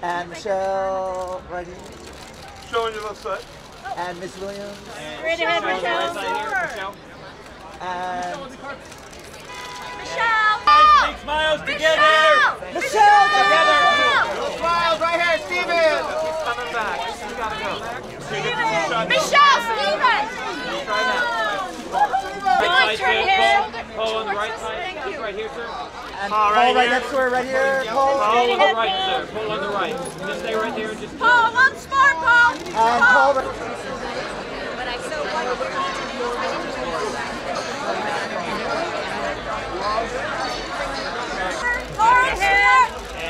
And Michelle, right here. Showing your left side. And Miss Williams. Straight ahead, Michelle. And Michelle. Big smiles together. Michelle, Together. smiles right here, Steven. Keep coming back. You gotta go. Michelle, Steven. Try that. Right turn side, here. Paul on the right side. Thank you. Right here, sir. And Paul right next to her, right here. Paul. Paul on the right, sir. Paul on the right. Just stay right there and just. Paul, once more, Paul. And Paul. But I so want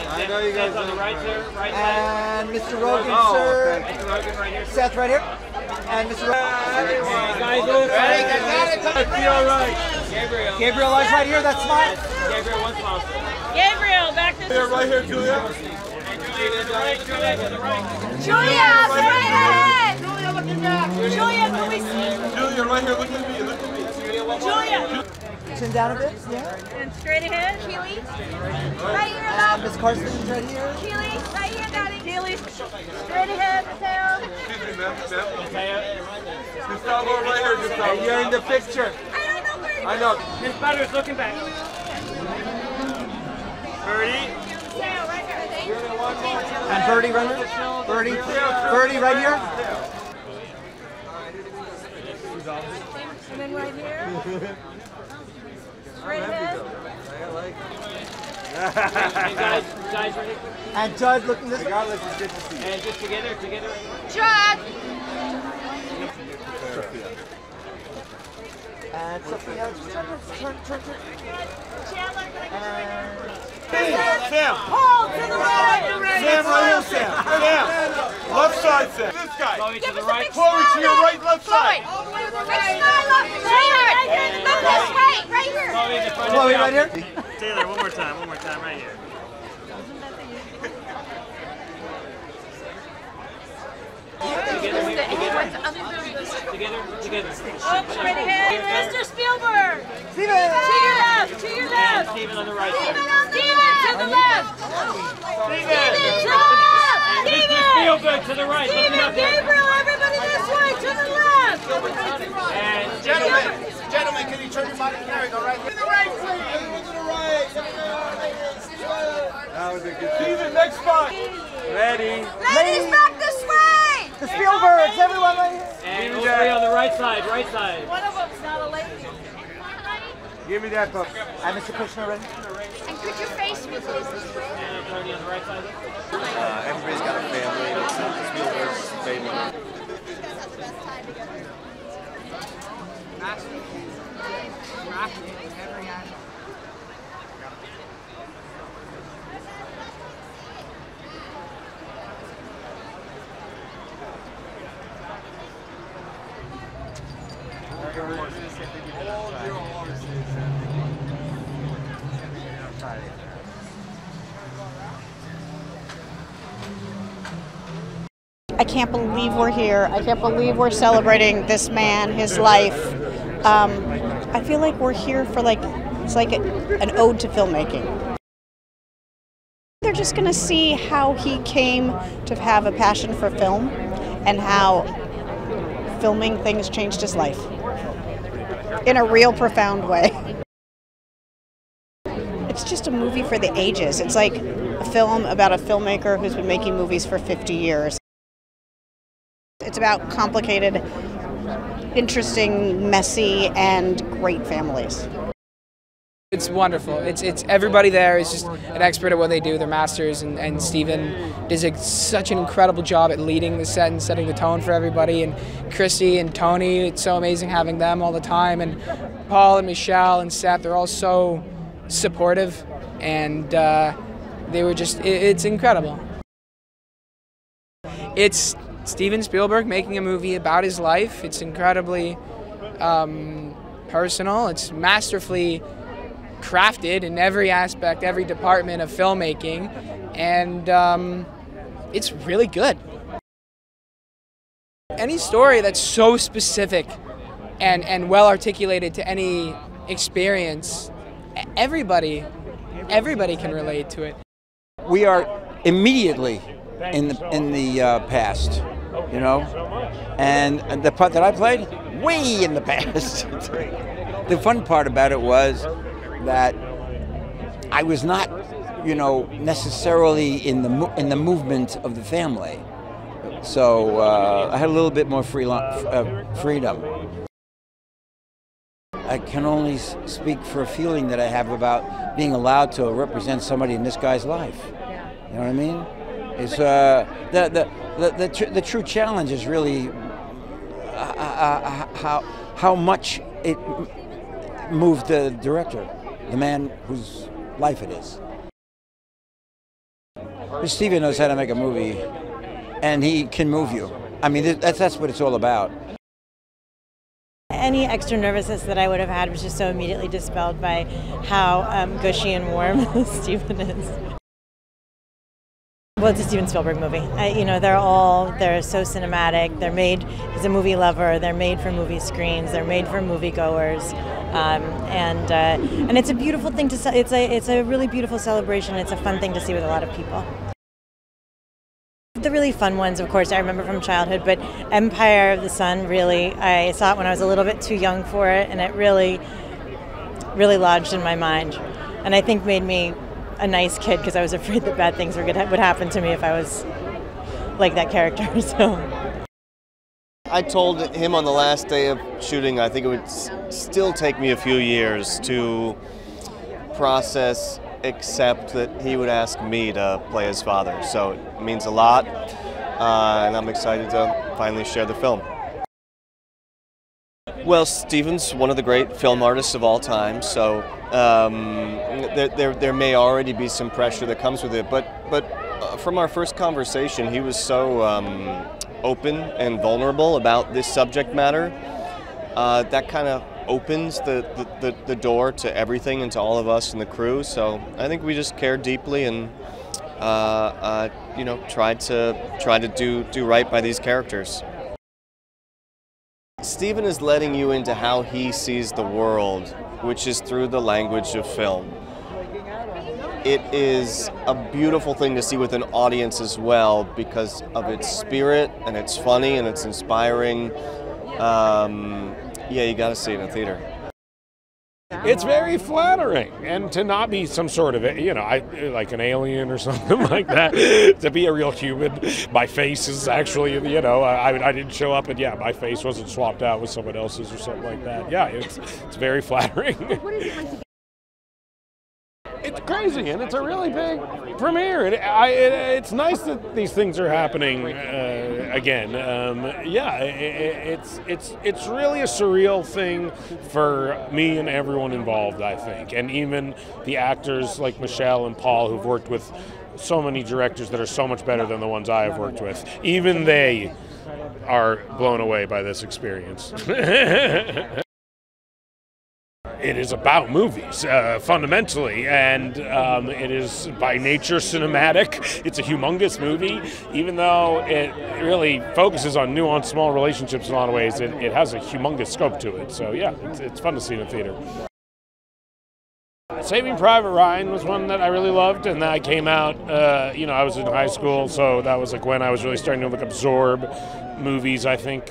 I know you guys on the right, sir. Right side. And Mr. Rogen, sir. Mr. Rogen right here. Seth right here. And Mr. Rogen. Guys, be all right. Gabriel. Gabriel lies right here, that's smile. Gabriel, one smile. Gabriel, back to Here, right here, Julia. And Julia to the right. Julia to the right. Julia, straight ahead. Julia, looking back. Julia, can we see? Julia, right here, look at me, look at me. Julia. Chin down a bit, yeah. And straight ahead. Keely. Right here, And love. Miss Carson's right here. Keely, right here, Daddy. Keely. Straight ahead, Mateo. Excuse me, ma'am. Gustavo, right here, Gustavo. You're in the picture. I don't know where to I know. Miss Butters looking back. Birdie. Mateo, right here. Thank you. And Birdie right here. Birdie. Birdie right here. And then right here. Straight ahead. And guys right here. And Judd looking this way. Regardless, it's good to see you. And just together. Judd. And Sophia. Turn. Chandler, can I Sam. Paul to the right. Sam, right here, Sam. Sam. Left side, Sam. This guy. Chloe to Give the us a right. big Chloe, to your right, left Chloe. side. Big smile up. Right here. Look this way. Right here. Chloe in the front. Chloe right here. Taylor, one more time, right here. Together. Oh, straight ahead. Mr. Spielberg. Steven. To your left. To your left. Steven on the right. Steven to the left. Steven to the left. Steven. Spielberg to the right. Steven, Gabriel, everybody this way. To the left. And Gentlemen, can you turn your body? There we go, right here. To the right, please. To the right. That was a good Steven, next spot. Ready. Ladies, back this way. The Spielbergs, everyone right here. And all three on the right side. One of them's not a lady. Give me that book. And Mr. Kushner ready. And could you face me, please? And Tony on the right side. Everybody's got a family. It's Spielberg's baby. I can't believe we're here. I can't believe we're celebrating this man, his life. I feel like we're here for it's like an ode to filmmaking. They're just going to see how he came to have a passion for film and how filming things changed his life in a real profound way. It's just a movie for the ages. It's like a film about a filmmaker who's been making movies for 50 years. It's about complicated, interesting, messy, and great families. It's wonderful. It's everybody there is just an expert at what they do. They're masters, and Steven does such an incredible job at leading the set and setting the tone for everybody. And Kristie and Tony, it's so amazing having them all the time. And Paul and Michelle and Seth, they're all so supportive, and they were it's incredible. It's Steven Spielberg making a movie about his life. It's incredibly personal. It's masterfully crafted in every aspect, every department of filmmaking, and it's really good. Any story that's so specific and well articulated to any experience, everybody can relate to it. We are immediately in the past, you know, and the part that I played, way in the past. The fun part about it was that I was not, you know, necessarily in the movement of the family, so I had a little bit more freedom. I can only speak for a feeling that I have about being allowed to represent somebody in this guy's life. You know what I mean? It's the true challenge is really how much it moved the director, the man whose life it is. Steven knows how to make a movie, and he can move you. I mean, that's what it's all about. Any extra nervousness that I would have had was just so immediately dispelled by how gushy and warm Steven is. Well, it's a Steven Spielberg movie. You know, they're so cinematic. They're made, he's a movie lover. They're made for movie screens. They're made for moviegoers. And it's a beautiful thing to see. It's a really beautiful celebration. It's a fun thing to see with a lot of people. The really fun ones, of course, I remember from childhood, but Empire of the Sun, really, I saw it when I was a little bit too young for it, and it really, really lodged in my mind. And I think made me a nice kid because I was afraid that bad things would happen to me if I was like that character. So I told him on the last day of shooting, I think it would still take me a few years to process, accept that he would ask me to play his father. So it means a lot, and I'm excited to finally share the film. Well, Steven's one of the great film artists of all time, so there may already be some pressure that comes with it, but from our first conversation, he was so open and vulnerable about this subject matter. That kind of opens the door to everything and to all of us in the crew. So I think we just cared deeply and you know, tried to do right by these characters. Steven is letting you into how he sees the world, which is through the language of film. It is a beautiful thing to see with an audience as well because of its spirit, and it's funny and it's inspiring. Yeah, you got to see it in a theater. It's very flattering, and to not be some sort of, you know, like an alien or something like that, to be a real human. My face is actually, you know, I didn't show up, and yeah, my face wasn't swapped out with someone else's or something like that. Yeah, it's very flattering. It's crazy, and it's a really big premiere. It's nice that these things are happening again. Yeah, it's really a surreal thing for me and everyone involved, I think, and even the actors like Michelle and Paul, who've worked with so many directors that are so much better than the ones I have worked with. Even they are blown away by this experience. It is about movies, fundamentally, and it is by nature cinematic. It's a humongous movie. Even though it really focuses on nuanced, small relationships in a lot of ways, it has a humongous scope to it. So yeah, it's fun to see in the theater. Saving Private Ryan was one that I really loved, and that came out, you know, I was in high school, so that was like when I was really starting to absorb movies, I think,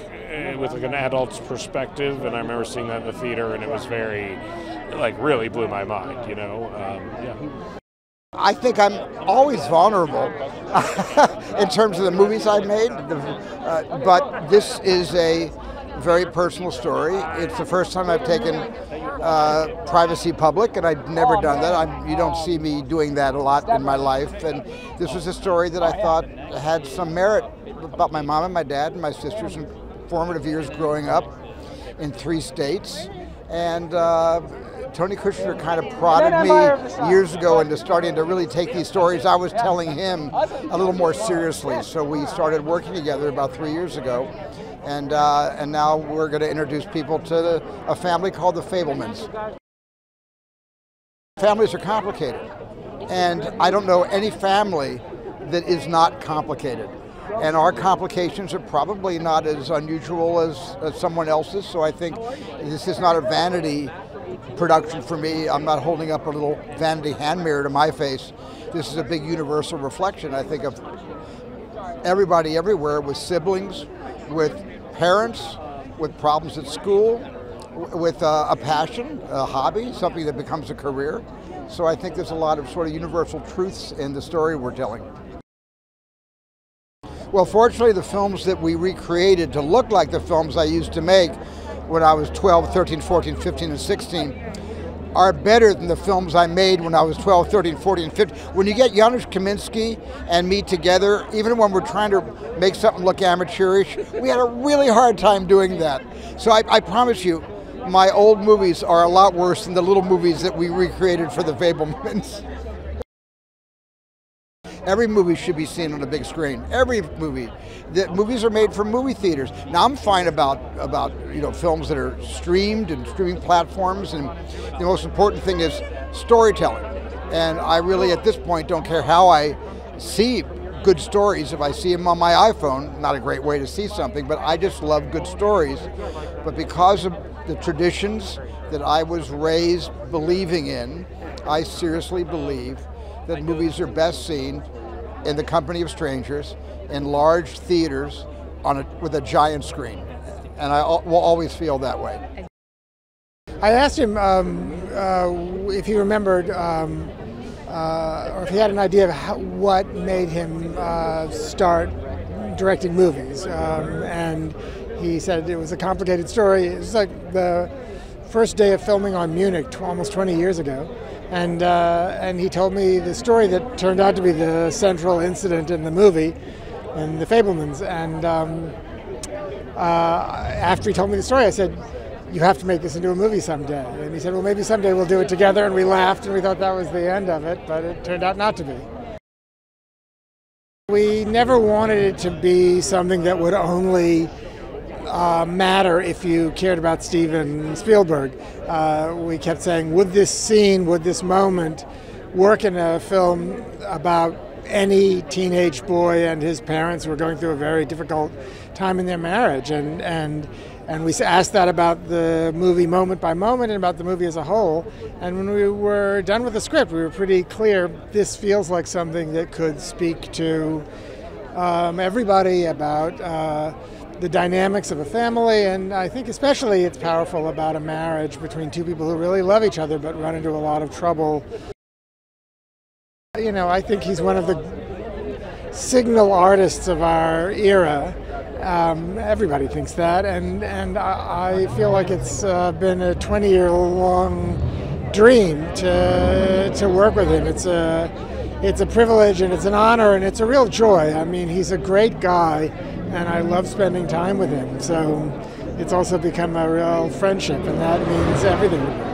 with like an adult's perspective, and I remember seeing that in the theater, and it was very, like, really blew my mind, you know. Yeah. I think I'm always vulnerable in terms of the movies I've made, but this is a very personal story. It's the first time I've taken privacy public, and I'd never done that. You don't see me doing that a lot in my life, and this was a story that I thought had some merit about my mom and my dad and my sisters and formative years growing up in 3 states. And Tony Kushner kind of prodded me years ago into starting to really take these stories I was telling him a little more seriously. So we started working together about 3 years ago. And now we're going to introduce people to a family called the Fabelmans. Families are complicated, and I don't know any family that is not complicated. And our complications are probably not as unusual as someone else's, so I think this is not a vanity production for me. I'm not holding up a little vanity hand mirror to my face. This is a big universal reflection, I think, of everybody everywhere with siblings, with parents, with problems at school, with a passion, a hobby, something that becomes a career. So I think there's a lot of sort of universal truths in the story we're telling. Well, fortunately, the films that we recreated to look like the films I used to make when I was 12, 13, 14, 15, and 16 are better than the films I made when I was 12, 13, 14, 15. When you get Janusz Kaminski and me together, even when we're trying to make something look amateurish, we had a really hard time doing that. So I promise you, my old movies are a lot worse than the little movies that we recreated for the Fabelmans. Every movie should be seen on a big screen. Every movie. The movies are made for movie theaters. Now I'm fine about films that are streamed and streaming platforms, and the most important thing is storytelling. And I really, at this point, don't care how I see good stories. If I see them on my iPhone, not a great way to see something, but I just love good stories. But because of the traditions that I was raised believing in, I seriously believe that movies are best seen in the company of strangers, in large theaters, with a giant screen. And I will always feel that way. I asked him if he remembered, or if he had an idea of what made him start directing movies. And he said it was a complicated story. It was like the first day of filming on Munich almost 20 years ago. And he told me the story that turned out to be the central incident in the movie, in the Fabelmans. And after he told me the story, I said, "You have to make this into a movie someday." And he said, "Well, maybe someday we'll do it together." And we laughed, and we thought that was the end of it, but it turned out not to be. We never wanted it to be something that would only matter if you cared about Steven Spielberg. We kept saying, would this scene, would this moment work in a film about any teenage boy and his parents who were going through a very difficult time in their marriage? And we asked that about the movie moment by moment and about the movie as a whole. And when we were done with the script, we were pretty clear this feels like something that could speak to everybody about the dynamics of a family, and I think especially it's powerful about a marriage between two people who really love each other but run into a lot of trouble. You know, I think he's one of the signal artists of our era. Everybody thinks that, and I feel like it's been a 20-year-long dream to work with him. It's a privilege, and it's an honor, and it's a real joy. I mean, he's a great guy, and I love spending time with him. So it's also become a real friendship, and that means everything to me.